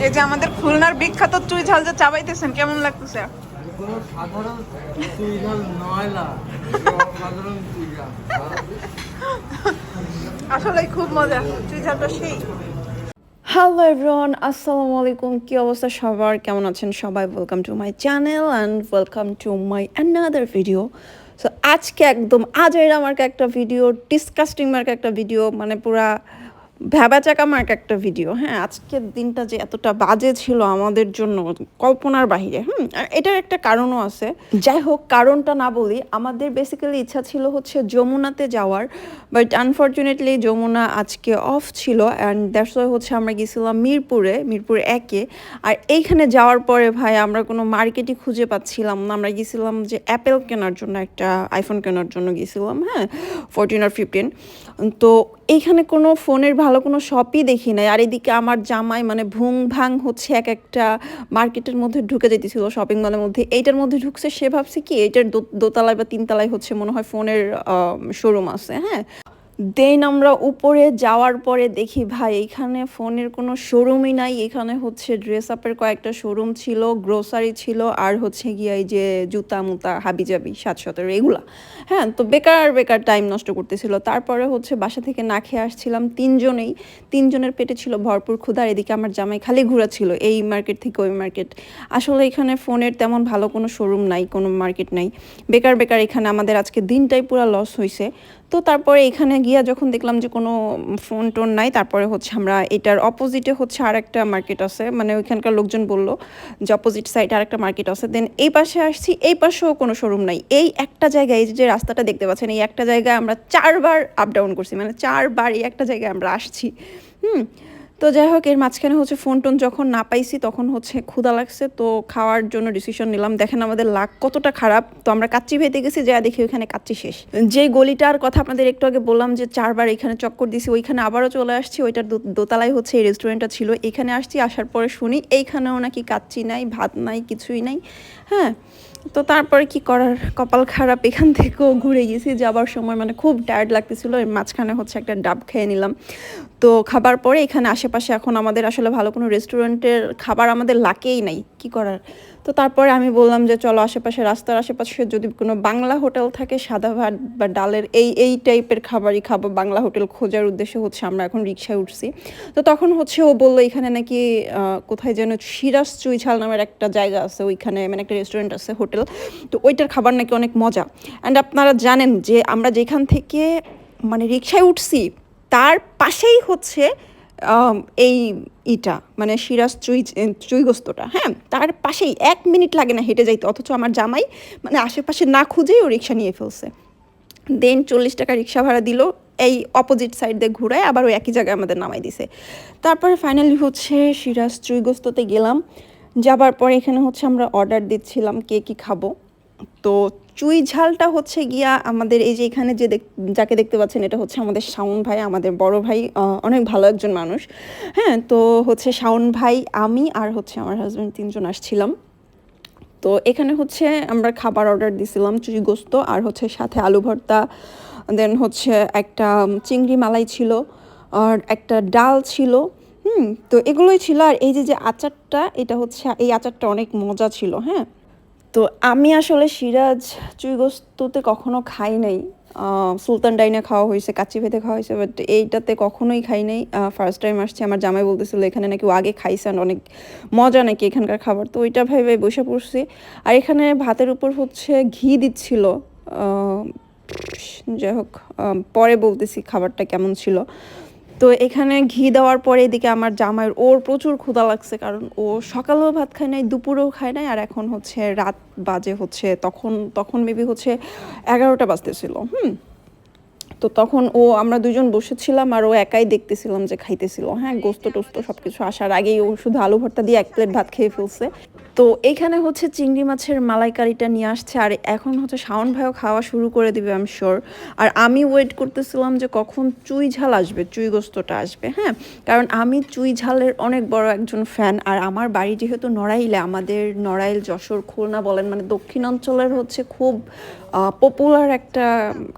এই যে আমাদের খুলনার বিখ্যাত চুই ঝাল যে চাবাইতেছেন, কেমন লাগতেছে? সাধারণ চুই ঝাল নয় না, সাধারণ চুই ঝাল। আসলে খুব মজা, চুই ঝালটা সেই। হ্যালো এভরিওয়ান, আসসালামু আলাইকুম। কি অবস্থা সবার, কেমন আছেন সবাই? Welcome to my channel and welcome to my another video. So আজকে একদম আজাইরা মার্কা একটা ভিডিও, ডিসকাস্টিং মার্কা একটা ভিডিও, মানে পুরা ভ্যাবাচাকা মার্কা একটা ভিডিও। হ্যাঁ, আজকের দিনটা যে এতটা বাজে ছিল আমাদের জন্য কল্পনার বাহিরে। আর এটার একটা কারণও আছে। যাই হোক, কারণটা না বলি, আমাদের বেসিক্যালি ইচ্ছা ছিল হচ্ছে যমুনাতে যাওয়ার, বাট আনফর্চুনেটলি যমুনা আজকে অফ ছিল অ্যান্ড দ্যাটস ওয়াই হচ্ছে আমরা গেছিলাম মিরপুর 1-এ। আর এইখানে যাওয়ার পরে ভাই আমরা কোনো মার্কেটই খুঁজে পাচ্ছিলাম না। আমরা গেছিলাম যে অ্যাপেল কেনার জন্য, একটা আইফোন কেনার জন্য গেছিলাম, হ্যাঁ, 14 আর 15। তো এইখানে কোনো ফোনের ভালো কোনো শপই দেখি নাই। আর এদিকে আমার জামাই মানে ভুং ভাং হচ্ছে এক একটা মার্কেটের মধ্যে ঢুকে যেতেছিল, শপিং মলের মধ্যে। এইটার মধ্যে ঢুকছে, সে ভাবছে কি এইটার দোতলায় বা তিনতলায় হচ্ছে মনে হয় ফোনের শোরুম আছে, হ্যাঁ। দেন আমরা উপরে যাওয়ার পরে দেখি ভাই এখানে ফোনের কোনো শোরুমই নাই। এখানে হচ্ছে ড্রেস আপের কয়েকটা শোরুম ছিল, গ্রোসারি ছিল, আর হচ্ছে গিয়ে এই যে জুতা মুতা হাবিজাবি 7-17 এগুলা। হ্যাঁ, তো বেকার টাইম নষ্ট করতেছিল। তারপরে হচ্ছে বাসা থেকে না খেয়ে আসছিলাম তিনজনের পেটে ছিল ভরপুর ক্ষুধা। এদিকে আমার জামাই খালি ঘোরাচ্ছিল এই মার্কেট থেকে ওই মার্কেট। আসলে এখানে ফোনের তেমন ভালো কোনো শোরুম নাই, কোনো মার্কেট নাই। বেকার এখানে আমাদের আজকে দিনটাই পুরো লস হয়েছে। তো তারপরে এখানে গিয়া যখন দেখলাম যে কোনো ফোন টোন নাই, তারপরে হচ্ছে আমরা এটার অপোজিটে হচ্ছে আর একটা মার্কেট আছে, মানে ওইখানকার লোকজন বললো যে অপোজিট সাইডে আর একটা মার্কেট আছে। দেন এই পাশে আসছি, এই পাশেও কোনো শোরুম নাই। এই একটা জায়গায়, এই যে রাস্তাটা দেখতে পাচ্ছেন, এই একটা জায়গায় আমরা 4বার আপ ডাউন করছি, মানে 4বার এই একটা জায়গায় আমরা আসছি। তো যাই হোক, এর মাঝখানে হচ্ছে ফোন টোন যখন না পাইছি তখন হচ্ছে ক্ষুধা লাগছে, তো খাওয়ার জন্য ডিসিশন নিলাম। দেখেন আমাদের লাক কতটা খারাপ। তো আমরা কাচ্চি ভেতে গেছি, যা দেখি ওইখানে কাচ্চি শেষ। যে গলিটার কথা আপনাদের একটু আগে বললাম যে 4বার এখানে চক্কর দিছি, ওইখানে আবারও চলে আসছি। ওইটার দোতলায় হচ্ছে এই রেস্টুরেন্টটা ছিল, এখানে আসছি। আসার পরে শুনি এইখানেও নাকি কাচ্চি নাই, ভাত নাই, কিছুই নাই। হ্যাঁ, তো তারপরে কি করার, কপাল খারাপ, এখান থেকেও ঘুরে গেছি। যাবার সময় মানে খুব টায়ার্ড লাগতেছিল, এর মাঝখানে হচ্ছে একটা ডাব খেয়ে নিলাম। তো খাবার পরে এখানে আশেপাশে এখন আমাদের আসলে ভালো কোনো রেস্টুরেন্টের খাবার আমাদের লাকেই নাই, কি করার। তো তারপরে আমি বললাম যে চলো আশেপাশে, রাস্তার আশেপাশে যদি কোনো বাংলা হোটেল থাকে, সাদা ভাত বা ডালের এই টাইপের খাবারই খাবো। বাংলা হোটেল খোঁজার উদ্দেশ্যে হচ্ছে আমরা এখন রিক্সায় উঠছি। তো তখন হচ্ছে ও বললো এখানে নাকি কোথায় যেন সিরাজ চুই ঝাল নামের একটা জায়গা আছে, ওইখানে মানে একটা রেস্টুরেন্ট আছে, হোটেল। তো ওইটার খাবার নাকি অনেক মজা। অ্যান্ড আপনারা জানেন যে আমরা যেখান থেকে মানে রিক্সায় উঠছি তার পাশেই হচ্ছে এই ইটা মানে সিরাজ চুইগোস্তটা, হ্যাঁ, তার পাশেই 1 মিনিট লাগে না হেঁটে যাইতে। অথচ আমার জামাই মানে আশেপাশে না খুঁজেই ও রিক্সা নিয়ে ফেলছে। দেন 40 টাকা রিক্সা ভাড়া দিল, এই অপোজিট সাইড দিয়ে ঘুরায় আবার ওই একই জায়গায় আমাদের নামাই দিছে। তারপরে ফাইনালি হচ্ছে সিরাজ চুইগোস্ততে গেলাম। যাবার পরে এখানে হচ্ছে আমরা অর্ডার দিচ্ছিলাম কে কী খাবো। তো চুই ঝালটা হচ্ছে গিয়া আমাদের এই যে এখানে যে যাকে দেখতে পাচ্ছেন, এটা হচ্ছে আমাদের শাওন ভাই, আমাদের বড় ভাই, অনেক ভালো একজন মানুষ। হ্যাঁ, তো হচ্ছে শাওন ভাই, আমি আর হচ্ছে আমার হাজব্যান্ড 3জন আসছিলাম। তো এখানে হচ্ছে আমরা খাবার অর্ডার দিছিলাম, চুই গোস্ত আর হচ্ছে সাথে আলু ভর্তা, দেন হচ্ছে একটা চিংড়ি মালাই ছিল, আর একটা ডাল ছিল। তো এগুলোই ছিল। আর এই যে আচারটা, এটা হচ্ছে, এই আচারটা অনেক মজা ছিল। হ্যাঁ, তো আমি আসলে সিরাজ চুইগোস্ততে কখনো খাই নাই। সুলতান ডাইনে খাওয়া হয়েছে, কাচ্চি ভেতে খাওয়া হয়েছে, বাট এইটাতে কখনোই খাই নাই। ফার্স্ট টাইম আসছে। আমার জামাই বলতেছিল এখানে নাকি ও আগে খাইছে, অনেক মজা নাকি এখানকার খাবার। তো ওইটা ভাই বসে পড়ছি। আর এখানে ভাতের উপর হচ্ছে ঘি দিচ্ছিল। যাই হোক, পরে বলতেছি খাবারটা কেমন ছিল। তো এখানে ঘি দেওয়ার পরে এদিকে আমার জামাইয়ের, ওর প্রচুর ক্ষুধা লাগছে, কারণ ও সকালেও ভাত খায় নাই, দুপুরেও খায় নাই, আর এখন হচ্ছে রাত বাজে হচ্ছে, তখন মেবি হচ্ছে 11টা বাজতেছিল। তো তখন আমরা দুজন বসেছিলাম আর ও একাই দেখতেছিলাম যে খাইতেছিল। হ্যাঁ, গোস্ত টোস্ত সব কিছু আসার আগেই ও শুধু আলু ভর্তা দিয়ে 1 প্লেট ভাত খেয়ে ফেলছে। তো এইখানে হচ্ছে চিংড়ি মাছের মালাইকারিটা নিয়ে আসছে, আর এখন হচ্ছে শাওন ভাইও খাওয়া শুরু করে দিবে আই এম শিওর। আর আমি ওয়েট করতেছিলাম যে কখন চুই ঝাল আসবে, চুই গোস্তটা আসবে। হ্যাঁ, কারণ আমি চুই ঝালের অনেক বড় একজন ফ্যান। আর আমার বাড়ি যেহেতু নড়াইলে, আমাদের নড়াইল, যশোর, খুলনা বলেন, মানে দক্ষিণাঞ্চলের হচ্ছে খুব পপুলার একটা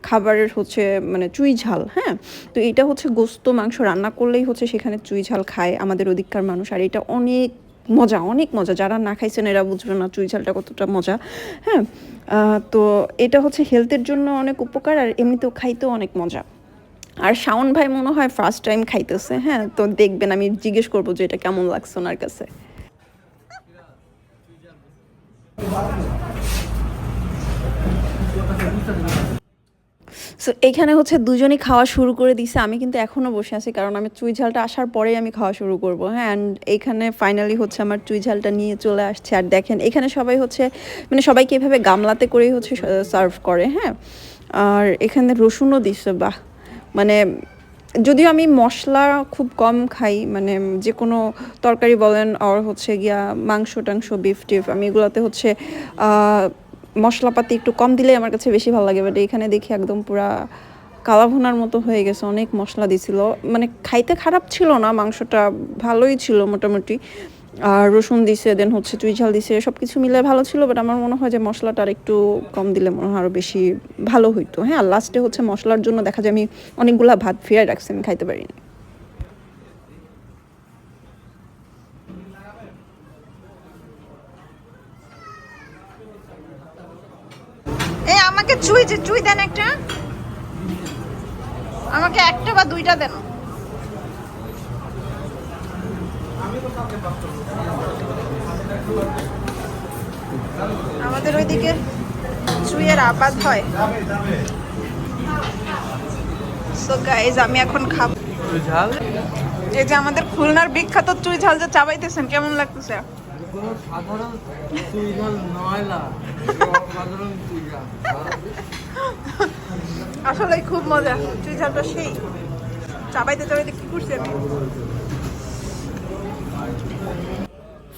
খাবারের হচ্ছে মানে চুই ঝাল। হ্যাঁ, তো এটা হচ্ছে গোস্ত মাংস রান্না করলেই হচ্ছে সেখানে চুই ঝাল খায় আমাদের ওদিককার মানুষ। আর এটা অনেক মজা, অনেক মজা। যারা না খাইছেন এরা বুঝবে না চুই ঝালটা কতটা মজা। হ্যাঁ, তো এটা হচ্ছে হেলথের জন্য অনেক উপকার, আর এমনিতেও খাইতেও অনেক মজা। আর শাওন ভাই মনে হয় ফার্স্ট টাইম খাইতেছে। হ্যাঁ, তো দেখবেন আমি জিজ্ঞেস করবো যে এটা কেমন লাগছে ওনার কাছে। সো এখানে হচ্ছে দুজনই খাওয়া শুরু করে দিছে। আমি কিন্তু এখনও বসে আছি, কারণ আমি চুই ঝালটা আসার পরেই আমি খাওয়া শুরু করব। হ্যাঁ, অ্যান্ড এইখানে ফাইনালি হচ্ছে আমার চুই ঝালটা নিয়ে চলে আসছে। আর দেখেন এখানে সবাই হচ্ছে মানে সবাইকে এভাবে গামলাতে করেই হচ্ছে সার্ভ করে। হ্যাঁ, আর এখানে রসুনও দিচ্ছে। বাহ, মানে যদিও আমি মশলা খুব কম খাই, মানে যে কোনো তরকারি বলেন আর হচ্ছে গিয়া মাংস টাংস বিফ টিফ, আমি এগুলোতে হচ্ছে মশলাপাতি একটু কম দিলেই আমার কাছে বেশি ভালো লাগে। বাট এখানে দেখি একদম পুরা কালাভুনার মতো হয়ে গেছে, অনেক মশলা দিছিল। মানে খাইতে খারাপ ছিল না, মাংসটা ভালোই ছিল মোটামুটি। আর রসুন দিছে, দেন হচ্ছে চুই ঝাল দিছে, সব কিছু মিলে ভালো ছিল। বাট আমার মনে হয় যে মশলাটা আর একটু কম দিলে মনে হয় আরও বেশি ভালো হইতো। হ্যাঁ, আর লাস্টে হচ্ছে মশলার জন্য দেখা যায় আমি অনেকগুলা ভাত ফিরাই রাখছি, আমি খাইতে পারিনি। এই আমাকে চুই দেন একটা, আমাকে একটা বা দুইটা দেন। আমাদের ওইদিকে চুইয়ের আবাদ হয়। সো গাইস, আমি এখন খাবো ঝাল। এই যে আমাদের খুলনার বিখ্যাত চুই ঝাল যে চাবাইতেছেন, কেমন লাগতেছে? কোনো সাধারণ চুই ঝাল নয়লা, সাধারণ চুই ঝাল। আসলে খুব মজা চুই ঝালটা, সেই চাবাইতে চাবাইতে কি করছি আমি।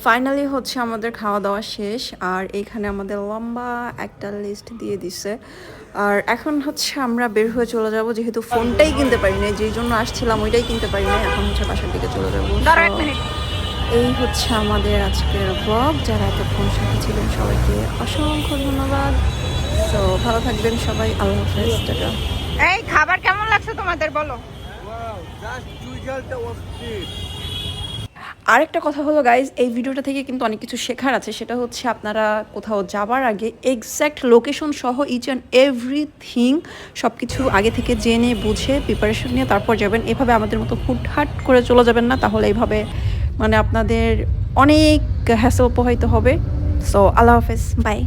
ফাইনালি হচ্ছে আমাদের খাওয়া দাওয়া শেষ, আর এখানে আমাদের লম্বা একটা লিস্ট দিয়ে দিছে। আর এখন হচ্ছে আমরা বের হয়ে চলে যাব, যেহেতু ফোনটাই কিনতে পারি না, যেই জন্য আসছিলাম ওইটাই কিনতে পারি না। এখন হচ্ছে বাসার দিকে চলে যাবো। দাঁড়াও এক মিনিট। এই হচ্ছে আমাদের আজকের ব্লগ। যারা এতক্ষণ সাথে ছিলেন সবাইকে অসংখ্য ধন্যবাদ। তো ভালো থাকবেন সবাই, আল্লাহ হাফেজ, টাটা। এই খাবার কেমন লাগছে তোমাদের বলো? আরেকটা কথা হলো গাইজ, এই ভিডিওটা থেকে কিন্তু অনেক কিছু শেখার আছে। সেটা হচ্ছে আপনারা কোথাও যাবার আগে এক্স্যাক্ট লোকেশন সহ ইচ অ্যান্ড এভরিথিং সব কিছু আগে থেকে জেনে বুঝে প্রিপারেশন নিয়ে তারপর যাবেন। এভাবে আমাদের মতো হুটহাট করে চলে যাবেন না, তাহলে এইভাবে মানে আপনাদের অনেক হ্যাসেল পোহাইতে হবে। সো আল্লাহ হাফেজ, বাই।